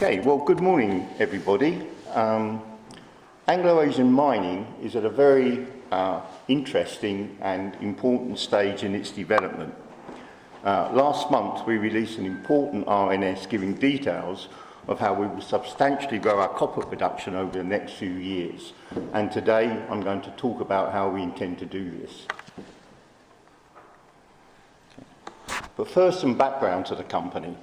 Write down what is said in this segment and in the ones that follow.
Okay, well, good morning, everybody. Anglo-Asian mining is at a very interesting and important stage in its development. Last month, we released an important RNS giving details of how we will substantially grow our copper production over the next few years. And today, I'm going to talk about how we intend to do this. But first, some background to the company.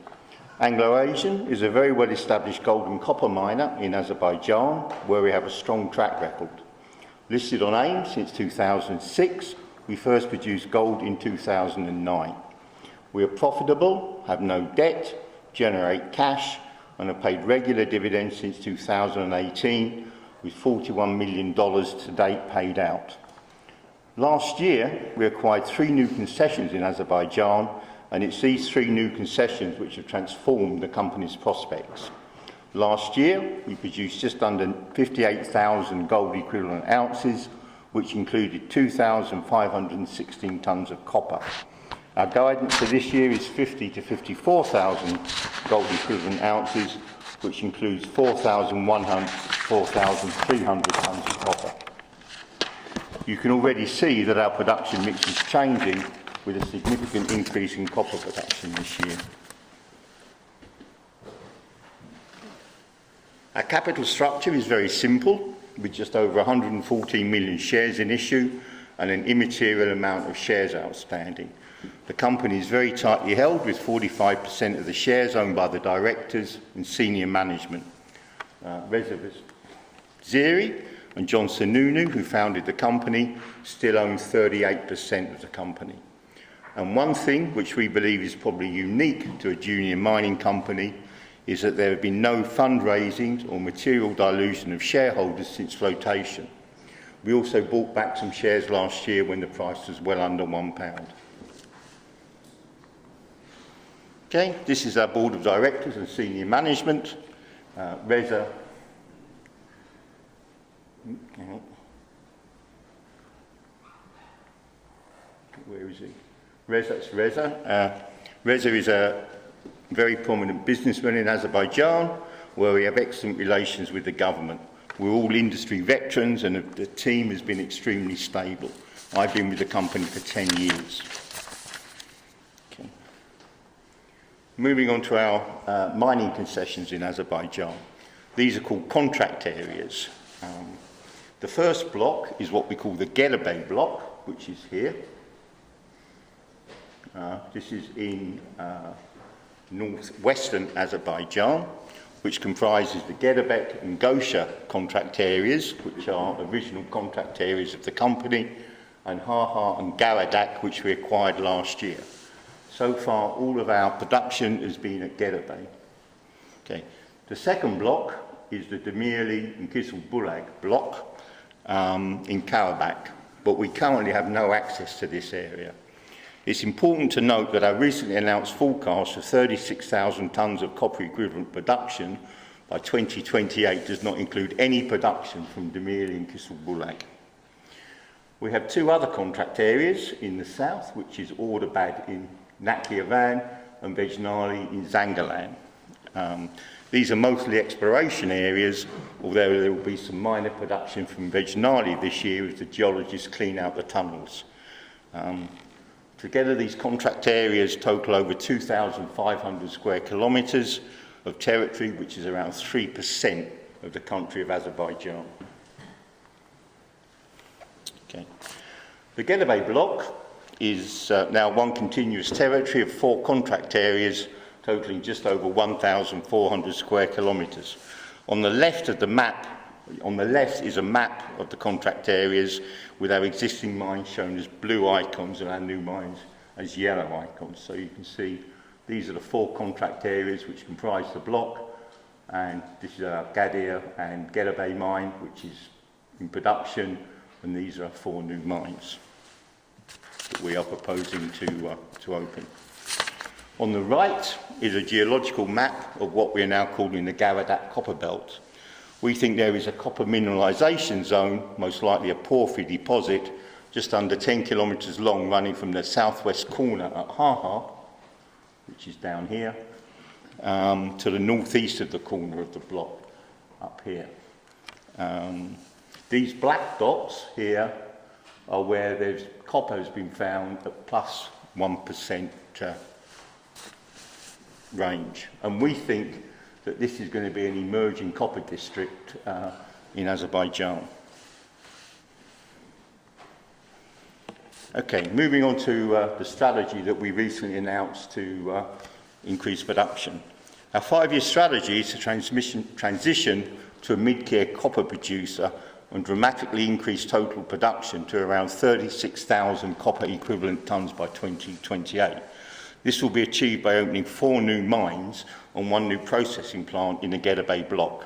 Anglo-Asian is a very well-established gold and copper miner in Azerbaijan, where we have a strong track record. Listed on AIM since 2006, we first produced gold in 2009. We are profitable, have no debt, generate cash, and have paid regular dividends since 2018, with $41 million to date paid out. Last year, we acquired 3 new concessions in Azerbaijan, and it's these 3 new concessions which have transformed the company's prospects. Last year, we produced just under 58,000 gold equivalent ounces, which included 2,516 tonnes of copper. Our guidance for this year is 50 to 54,000 gold equivalent ounces, which includes 4,100 to 4,300 tonnes of copper. You can already see that our production mix is changing, with a significant increase in copper production this year. Our capital structure is very simple, with just over 114 million shares in issue and an immaterial amount of shares outstanding. The company is very tightly held, with 45% of the shares owned by the directors and senior management. Reza Ziri and John Sununu, who founded the company, still own 38% of the company. And one thing which we believe is probably unique to a junior mining company is that there have been no fundraising or material dilution of shareholders since flotation. We also bought back some shares last year when the price was well under £1. Okay, this is our board of directors and senior management. Reza. Where is he? That's Reza. Reza is a very prominent businessman in Azerbaijan, where we have excellent relations with the government. We're all industry veterans, and the team has been extremely stable. I've been with the company for 10 years. Okay. Moving on to our mining concessions in Azerbaijan. These are called contract areas. The first block is what we call the Gelabey block, which is here. This is in northwestern Azerbaijan, which comprises the Gedabek and Gosha contract areas, which are original contract areas of the company, and Haha and Garadak, which we acquired last year. So far, all of our production has been at Gedabey. Okay. The second block is the Demirli and Kizilbulag block in Karabakh, but we currently have no access to this area. It's important to note that our recently announced forecast of 36,000 tonnes of copper equivalent production by 2028 does not include any production from Demirli and Kizilbulag. We have 2 other contract areas in the south, which is Ordubad in Nakhchivan and Vejnali in Zangalan. These are mostly exploration areas, although there will be some minor production from Vejnali this year as the geologists clean out the tunnels. Together, these contract areas total over 2,500 square kilometres of territory, which is around 3% of the country of Azerbaijan. Okay. The Gelabey block is now one continuous territory of 4 contract areas, totaling just over 1,400 square kilometres. On the left of the map, is a map of the contract areas, with our existing mines shown as blue icons and our new mines as yellow icons. So you can see these are the 4 contract areas which comprise the block, and this is our Gadir and Gelabey mine, which is in production, and these are 4 new mines that we are proposing to open. On the right is a geological map of what we are now calling the Garadak copper belt. We think there is a copper mineralisation zone, most likely a porphyry deposit, just under 10 kilometres long, running from the southwest corner at Haha, which is down here, to the northeast of the corner of the block up here. These black dots here are where there's copper has been found at plus 1% range. And we think that this is going to be an emerging copper district in Azerbaijan. Okay, moving on to the strategy that we recently announced to increase production. Our 5-year strategy is to transition to a mid-tier copper producer and dramatically increase total production to around 36,000 copper equivalent tonnes by 2028. This will be achieved by opening 4 new mines and 1 new processing plant in the Gedda Bay block.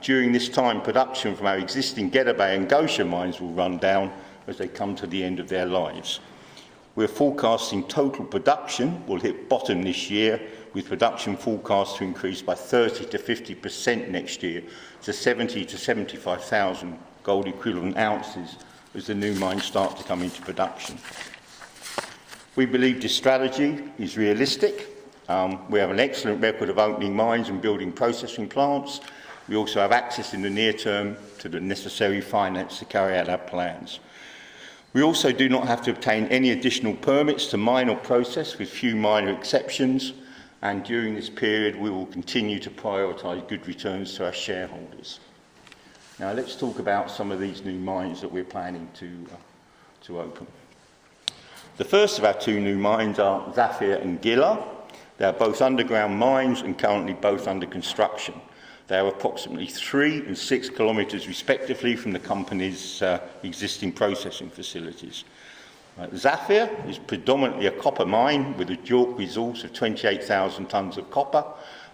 During this time, production from our existing Gedda Bay and Gosha mines will run down as they come to the end of their lives. We're forecasting total production will hit bottom this year, with production forecast to increase by 30 to 50% next year to 70 to 75,000 gold equivalent ounces as the new mines start to come into production. We believe this strategy is realistic. We have an excellent record of opening mines and building processing plants. We also have access in the near term to the necessary finance to carry out our plans. We also do not have to obtain any additional permits to mine or process, with few minor exceptions, and during this period we will continue to prioritise good returns to our shareholders. Now let's talk about some of these new mines that we're planning to open. The first of our 2 new mines are Zafir and Gila. They are both underground mines and currently both under construction. They are approximately 3 and 6 kilometres respectively from the company's existing processing facilities. Zafir is predominantly a copper mine with a JORC resource of 28,000 tonnes of copper,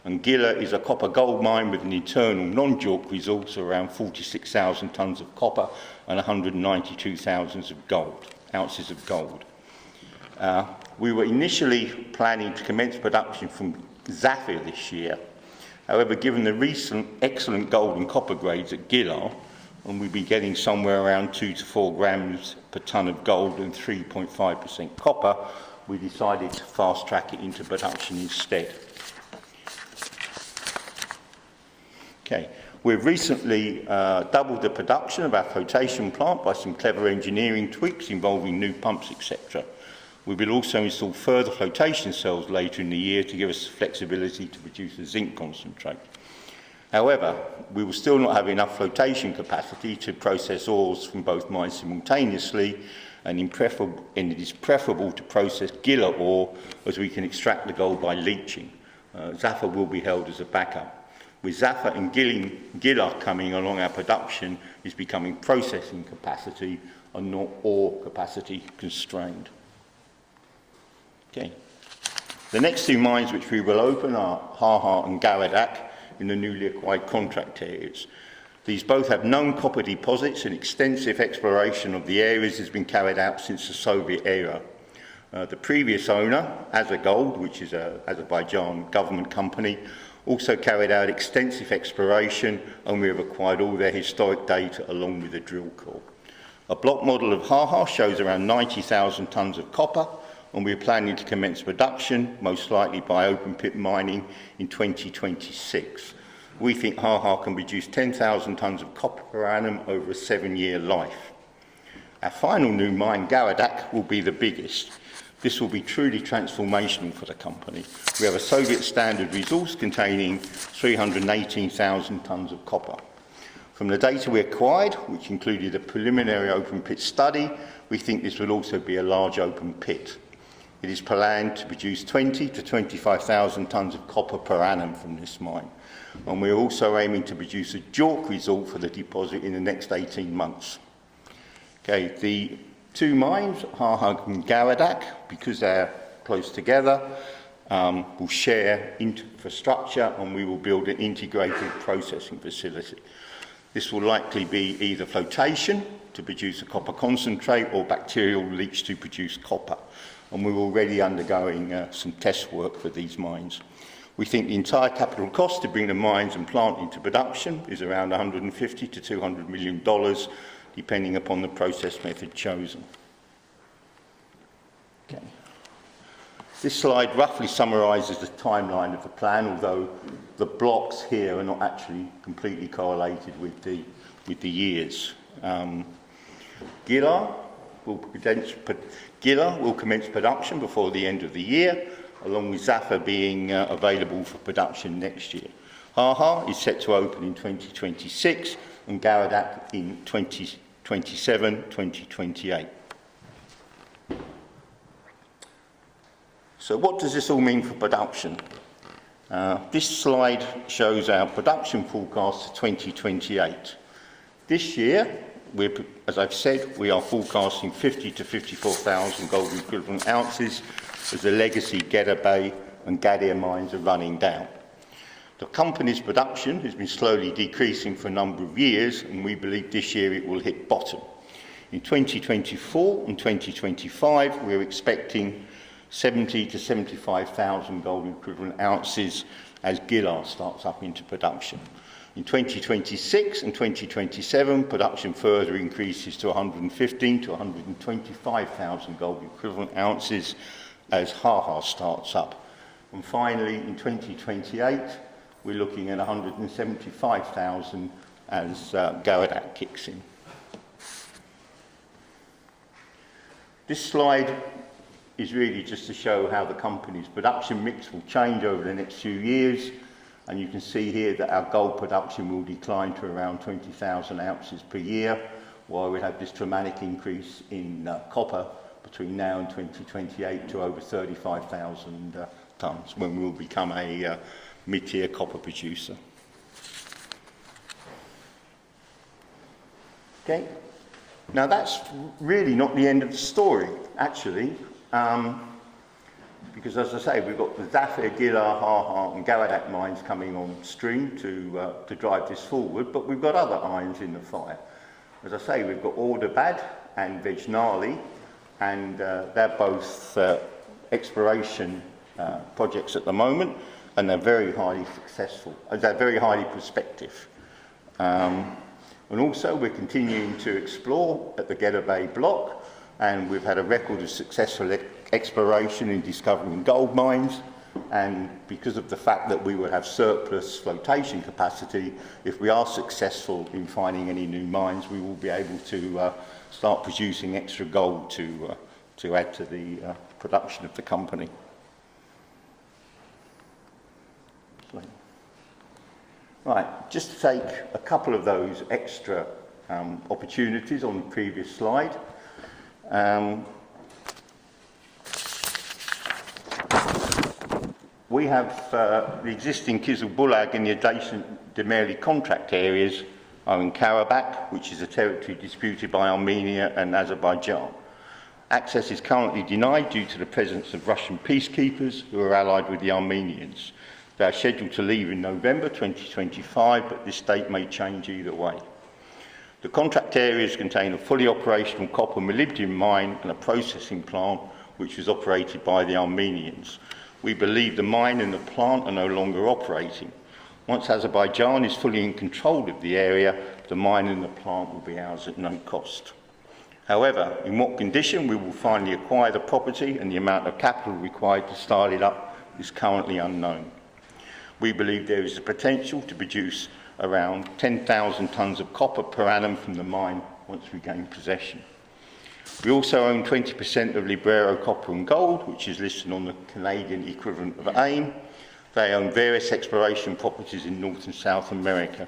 and Gila is a copper gold mine with an internal non-JORC resource of around 46,000 tonnes of copper and 192,000 ounces of gold. We were initially planning to commence production from Zafir this year. However, given the recent excellent gold and copper grades at Gila, and we'll be getting somewhere around 2 to 4 grams per tonne of gold and 3.5% copper, we decided to fast track it into production instead. Okay, we've recently doubled the production of our flotation plant by some clever engineering tweaks involving new pumps, etc. We will also install further flotation cells later in the year to give us flexibility to produce a zinc concentrate. However, we will still not have enough flotation capacity to process ores from both mines simultaneously, and it is preferable to process Gila ore as we can extract the gold by leaching. Zafir will be held as a backup. With Zafir and Gila coming along, our production is becoming processing capacity and not ore capacity constrained. Okay. The next 2 mines which we will open are Haha and Garadak in the newly acquired contract areas. These both have known copper deposits, and extensive exploration of the areas has been carried out since the Soviet era. The previous owner, Azagold, which is an Azerbaijan government company, also carried out extensive exploration, and we have acquired all their historic data along with the drill core. A block model of Haha shows around 90,000 tonnes of copper, and we are planning to commence production, most likely by open pit mining, in 2026. We think Haha can produce 10,000 tonnes of copper per annum over a 7-year life. Our final new mine, Garadak, will be the biggest. This will be truly transformational for the company. We have a Soviet standard resource containing 318,000 tonnes of copper. From the data we acquired, which included a preliminary open pit study, we think this will also be a large open pit. It is planned to produce 20 to 25,000 tonnes of copper per annum from this mine. And we're also aiming to produce a JORC result for the deposit in the next 18 months. Okay, the 2 mines, Haha and Garadak, because they're close together, will share infrastructure, and we will build an integrated processing facility. This will likely be either flotation to produce a copper concentrate or bacterial leach to produce copper. And we're already undergoing some test work for these mines. We think the entire capital cost to bring the mines and plant into production is around $150 to $200 million, depending upon the process method chosen. Okay. This slide roughly summarises the timeline of the plan, although the blocks here are not actually completely correlated with the years. Gila will commence production before the end of the year, along with Zaffa being available for production next year. Haha is set to open in 2026 and Garadak in 2027, 2028. So what does this all mean for production? This slide shows our production forecast to 2028. This year, as I've said, we are forecasting 50 to 54,000 gold equivalent ounces as the legacy Gedda Bay and Gadir mines are running down. The company's production has been slowly decreasing for a number of years, and we believe this year it will hit bottom. In 2024 and 2025, we're expecting 70 to 75,000 gold equivalent ounces as Gila starts up into production. In 2026 and 2027, production further increases to 115 to 125,000 gold equivalent ounces as Haha starts up. And finally, in 2028, we're looking at 175,000 as Garadak kicks in. This slide is really just to show how the company's production mix will change over the next few years. And you can see here that our gold production will decline to around 20,000 ounces per year, while we have this dramatic increase in copper between now and 2028 to over 35,000 tonnes, when we will become a mid-tier copper producer. Okay, now that's really not the end of the story, actually, because as I say, we've got the Zafir, Gila, Haha and Garadak mines coming on stream to drive this forward, but we've got other irons in the fire. As I say, we've got Ordubad and Vejnali, and they're both exploration projects at the moment, and they're very highly successful. They're very highly prospective. And also we're continuing to explore at the Gedda Bay block, and we've had a record of successful exploration in discovering gold mines, and because of the fact that we will have surplus flotation capacity, if we are successful in finding any new mines, we will be able to start producing extra gold to add to the production of the company. Right, just to take a couple of those extra opportunities on the previous slide. We have the existing Kizil-Bulag and the adjacent Demeli contract areas are in Karabakh, which is a territory disputed by Armenia and Azerbaijan. Access is currently denied due to the presence of Russian peacekeepers who are allied with the Armenians. They are scheduled to leave in November 2025, but this date may change either way. The contract areas contain a fully operational copper molybdenum mine and a processing plant which was operated by the Armenians. We believe the mine and the plant are no longer operating. Once Azerbaijan is fully in control of the area, the mine and the plant will be ours at no cost. However, in what condition we will finally acquire the property and the amount of capital required to start it up is currently unknown. We believe there is the potential to produce around 10,000 tonnes of copper per annum from the mine once we gain possession. We also own 20% of Librero Copper and Gold, which is listed on the Canadian equivalent of AIM. They own various exploration properties in North and South America.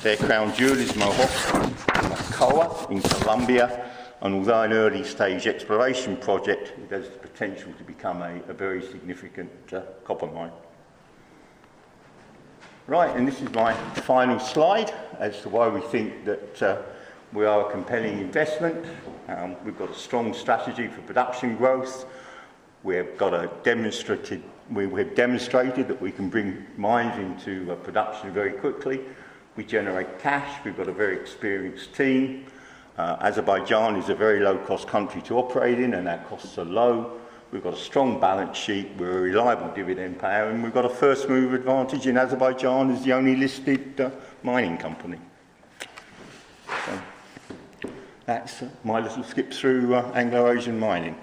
Their crown jewel is Mocoa in Colombia, and although an early stage exploration project, it has the potential to become a very significant copper mine. Right, and this is my final slide as to why we think that we are a compelling investment. We've got a strong strategy for production growth. We've demonstrated that we can bring mines into production very quickly. We generate cash. We've got a very experienced team. Azerbaijan is a very low-cost country to operate in, and our costs are low. We've got a strong balance sheet, we're a reliable dividend payer, and we've got a first-mover advantage in Azerbaijan as the only listed mining company. So that's my little skip through Anglo-Asian mining.